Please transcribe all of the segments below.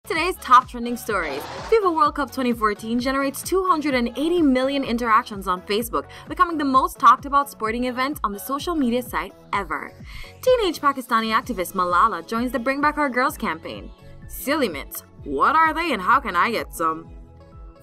Today's top trending stories. FIFA World Cup 2014 generates 280 million interactions on Facebook, becoming the most talked about sporting event on the social media site ever. Teenage Pakistani activist Malala joins the Bring Back Our Girls campaign. Silly mitts. What are they and how can I get some?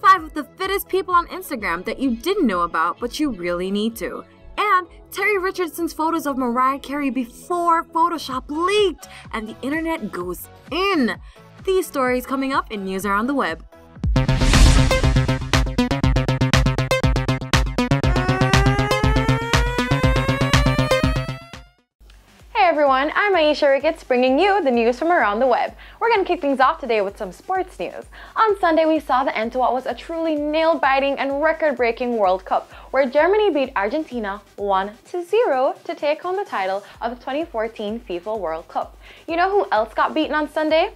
5 of the fittest people on Instagram that you didn't know about but you really need to. And Terry Richardson's photos of Mariah Carey before Photoshop leaked and the internet goes in. These stories coming up in News Around the Web. Hey everyone, I'm Aisha Ricketts bringing you the news from around the web. We're going to kick things off today with some sports news. On Sunday, we saw the end to what was a truly nail-biting and record-breaking World Cup, where Germany beat Argentina 1-0 to take home the title of the 2014 FIFA World Cup. You know who else got beaten on Sunday?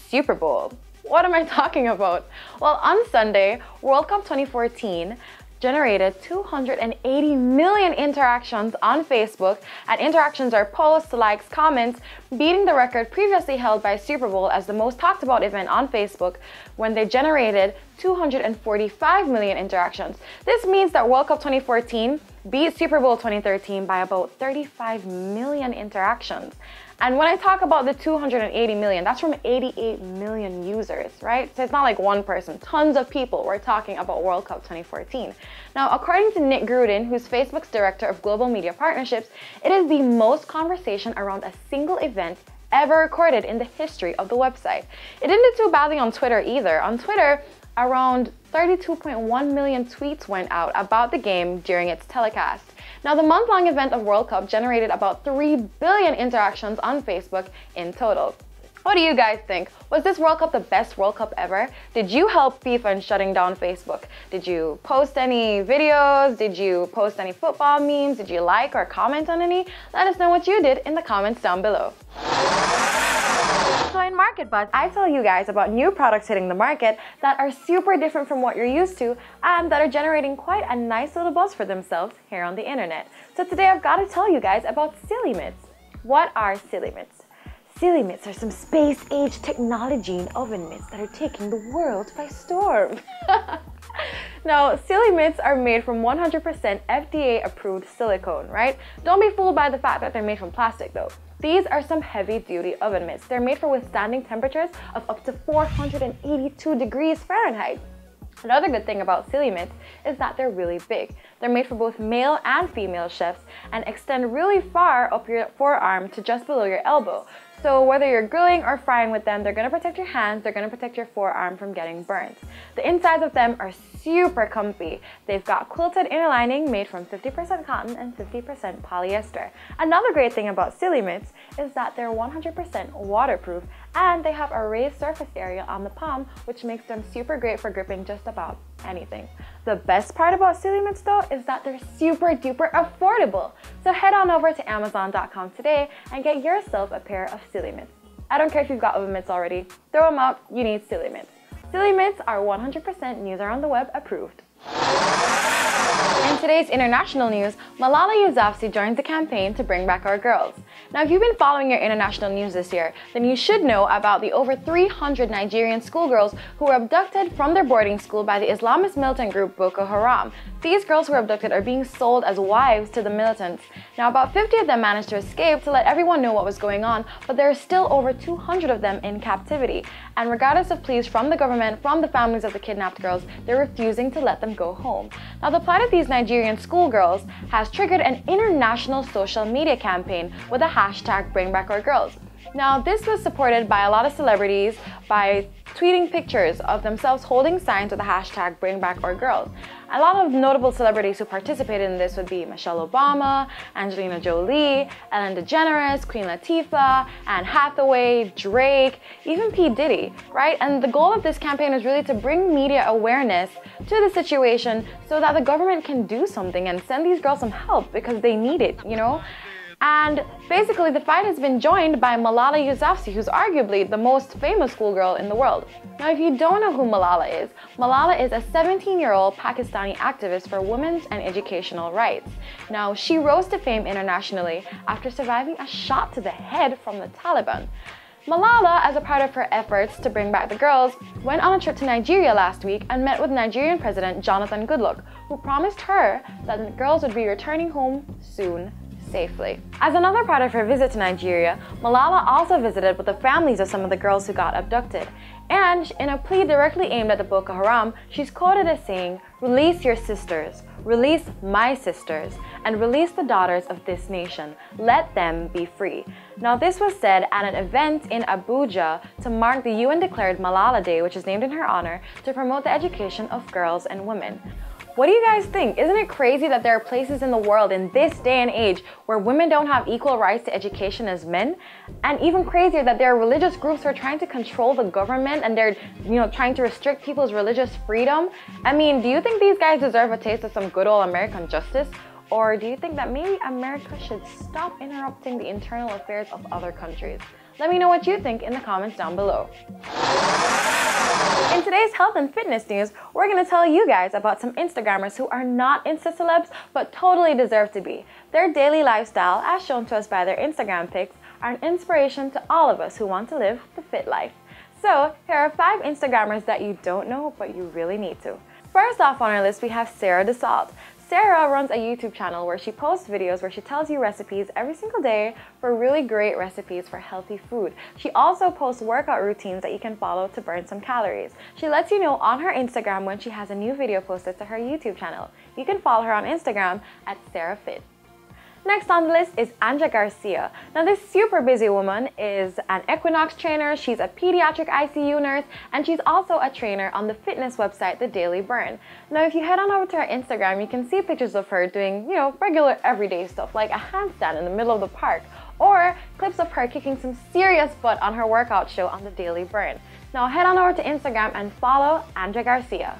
Super Bowl. What am I talking about? Well, on Sunday, World Cup 2014 generated 280 million interactions on Facebook, and interactions are posts, likes, comments, beating the record previously held by Super Bowl as the most talked about event on Facebook when they generated 245 million interactions. This means that World Cup 2014 beat Super Bowl 2013 by about 35 million interactions. And when I talk about the 280 million, that's from 88 million users, right? So it's not like one person, tons of people were talking about World Cup 2014. Now, according to Nick Gruden, who's Facebook's director of global media partnerships, it is the most conversation around a single event ever recorded in the history of the website. It didn't do too badly on Twitter either. On Twitter, around 32.1 million tweets went out about the game during its telecast. Now, the month-long event of World Cup generated about 3 billion interactions on Facebook in total. What do you guys think? Was this World Cup the best World Cup ever? Did you help FIFA in shutting down Facebook? Did you post any videos? Did you post any football memes? Did you like or comment on any? Let us know what you did in the comments down below. So in Market Buzz, I tell you guys about new products hitting the market that are super different from what you're used to and that are generating quite a nice little buzz for themselves here on the internet. So today I've got to tell you guys about Silly Mitts. What are Silly Mitts? Silly Mitts are some space-age technology and oven mitts that are taking the world by storm. Now, Silly Mitts are made from 100% FDA-approved silicone, right? Don't be fooled by the fact that they're made from plastic though. These are some heavy-duty oven mitts. They're made for withstanding temperatures of up to 482 degrees Fahrenheit. Another good thing about Silly Mitts is that they're really big. They're made for both male and female chefs and extend really far up your forearm to just below your elbow. So whether you're grilling or frying with them, they're going to protect your hands, they're going to protect your forearm from getting burnt. The insides of them are super comfy. They've got quilted inner lining made from 50% cotton and 50% polyester. Another great thing about Silly Mitts is that they're 100% waterproof and they have a raised surface area on the palm, which makes them super great for gripping just about anything. The best part about Silly Mitts though is that they're super duper affordable. So head on over to Amazon.com today and get yourself a pair of Silly Mitts. I don't care if you've got oven mitts already, throw them out, you need Silly Mitts. Silly Mitts are 100% News Around the Web approved. In today's international news, Malala Yousafzai joins the campaign to bring back our girls. Now, if you've been following your international news this year, then you should know about the over 300 Nigerian schoolgirls who were abducted from their boarding school by the Islamist militant group Boko Haram. These girls who were abducted are being sold as wives to the militants. Now, about 50 of them managed to escape to let everyone know what was going on, but there are still over 200 of them in captivity. And regardless of pleas from the government, from the families of the kidnapped girls, they're refusing to let them go home. Now, the plight of these Nigerian schoolgirls has triggered an international social media campaign with a hashtag #BringBackOurGirls. Now, this was supported by a lot of celebrities by tweeting pictures of themselves holding signs with the hashtag #BringBackOurGirls. A lot of notable celebrities who participated in this would be Michelle Obama, Angelina Jolie, Ellen DeGeneres, Queen Latifah, Anne Hathaway, Drake, even P. Diddy, right? And the goal of this campaign is really to bring media awareness to the situation so that the government can do something and send these girls some help because they need it, you know? And basically, the fight has been joined by Malala Yousafzai, who's arguably the most famous schoolgirl in the world. Now, if you don't know who Malala is a 17-year-old Pakistani activist for women's and educational rights. Now, she rose to fame internationally after surviving a shot to the head from the Taliban. Malala, as a part of her efforts to bring back the girls, went on a trip to Nigeria last week and met with Nigerian President Jonathan Goodluck, who promised her that the girls would be returning home soon, safely. As another part of her visit to Nigeria, Malala also visited with the families of some of the girls who got abducted. And in a plea directly aimed at the Boko Haram, she's quoted as saying, "Release your sisters, release my sisters, and release the daughters of this nation. Let them be free." Now, this was said at an event in Abuja to mark the UN-declared Malala Day, which is named in her honor, to promote the education of girls and women. What do you guys think? Isn't it crazy that there are places in the world in this day and age where women don't have equal rights to education as men? And even crazier that there are religious groups who are trying to control the government and they're, trying to restrict people's religious freedom? I mean, do you think these guys deserve a taste of some good old American justice? Or do you think that maybe America should stop interrupting the internal affairs of other countries? Let me know what you think in the comments down below. In today's health and fitness news, we're going to tell you guys about some Instagrammers who are not Insta celebs but totally deserve to be. Their daily lifestyle, as shown to us by their Instagram pics, are an inspiration to all of us who want to live the fit life. So, here are 5 Instagrammers that you don't know but you really need to. First off on our list, we have Sarah DeSalt. Sarah runs a YouTube channel where she posts videos where she tells you recipes every single day for really great recipes for healthy food. She also posts workout routines that you can follow to burn some calories. She lets you know on her Instagram when she has a new video posted to her YouTube channel. You can follow her on Instagram at SarahFit. Next on the list is Anja Garcia. Now, this super busy woman is an Equinox trainer, she's a pediatric ICU nurse, and she's also a trainer on the fitness website The Daily Burn. Now, if you head on over to her Instagram, you can see pictures of her doing, regular everyday stuff like a handstand in the middle of the park, or clips of her kicking some serious butt on her workout show on The Daily Burn. Now, head on over to Instagram and follow Anja Garcia.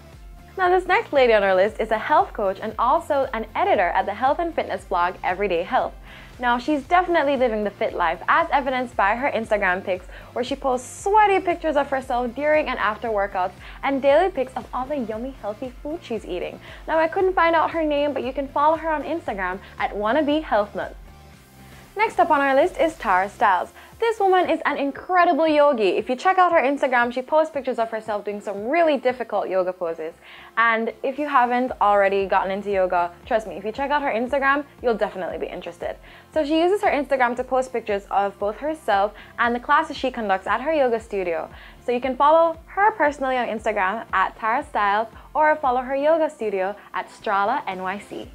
Now, this next lady on our list is a health coach and also an editor at the health and fitness blog Everyday Health. Now, she's definitely living the fit life, as evidenced by her Instagram pics, where she posts sweaty pictures of herself during and after workouts and daily pics of all the yummy, healthy food she's eating. Now, I couldn't find out her name, but you can follow her on Instagram at wannabehealthnut. Next up on our list is Tara Stiles. This woman is an incredible yogi. If you check out her Instagram, she posts pictures of herself doing some really difficult yoga poses. And if you haven't already gotten into yoga, trust me, if you check out her Instagram, you'll definitely be interested. So she uses her Instagram to post pictures of both herself and the classes she conducts at her yoga studio. So you can follow her personally on Instagram at Tara Stiles or follow her yoga studio at Strala NYC.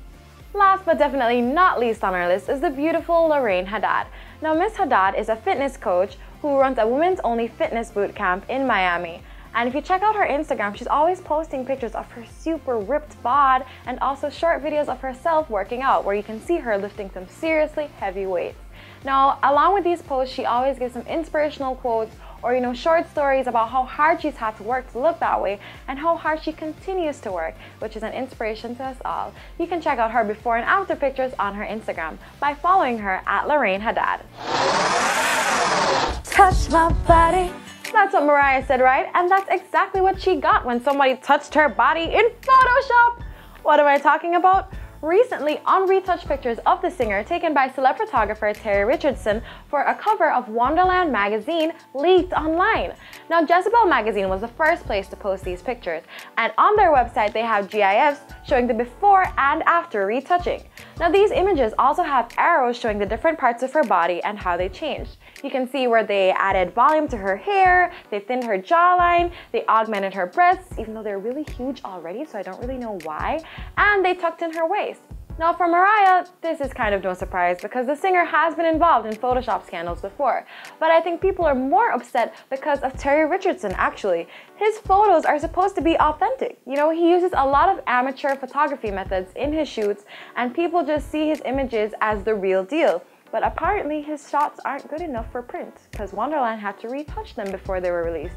Last but definitely not least on our list is the beautiful Lorraine Haddad. Now, Miss Haddad is a fitness coach who runs a women's only fitness boot camp in Miami. And if you check out her Instagram, she's always posting pictures of her super ripped bod and also short videos of herself working out where you can see her lifting some seriously heavy weights. Now, along with these posts, she always gives some inspirational quotes or short stories about how hard she's had to work to look that way and how hard she continues to work, which is an inspiration to us all. You can check out her before and after pictures on her Instagram by following her at Lorraine Haddad. Touch my body. That's what Mariah said, right? And that's exactly what she got when somebody touched her body in Photoshop. What am I talking about? Recently, unretouched pictures of the singer taken by celeb photographer Terry Richardson for a cover of Wonderland magazine leaked online. Now, Jezebel magazine was the first place to post these pictures, and on their website they have GIFs showing the before and after retouching. Now, these images also have arrows showing the different parts of her body and how they changed. You can see where they added volume to her hair, they thinned her jawline, they augmented her breasts, even though they're really huge already, so I don't really know why, and they tucked in her waist. Now, for Mariah, this is kind of no surprise because the singer has been involved in Photoshop scandals before. But I think people are more upset because of Terry Richardson, actually. His photos are supposed to be authentic. He uses a lot of amateur photography methods in his shoots, and people just see his images as the real deal. But apparently his shots aren't good enough for print because Wonderland had to retouch them before they were released.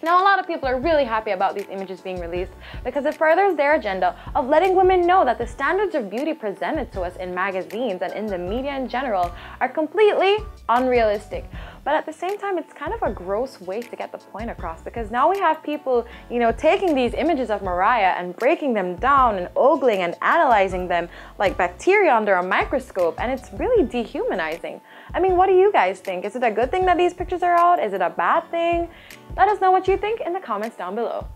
Now, a lot of people are really happy about these images being released because it furthers their agenda of letting women know that the standards of beauty presented to us in magazines and in the media in general are completely unrealistic. But at the same time, it's kind of a gross way to get the point across, because now we have people, taking these images of Mariah and breaking them down and ogling and analyzing them like bacteria under a microscope, and it's really dehumanizing. I mean, what do you guys think? Is it a good thing that these pictures are out? Is it a bad thing? Let us know what you think in the comments down below.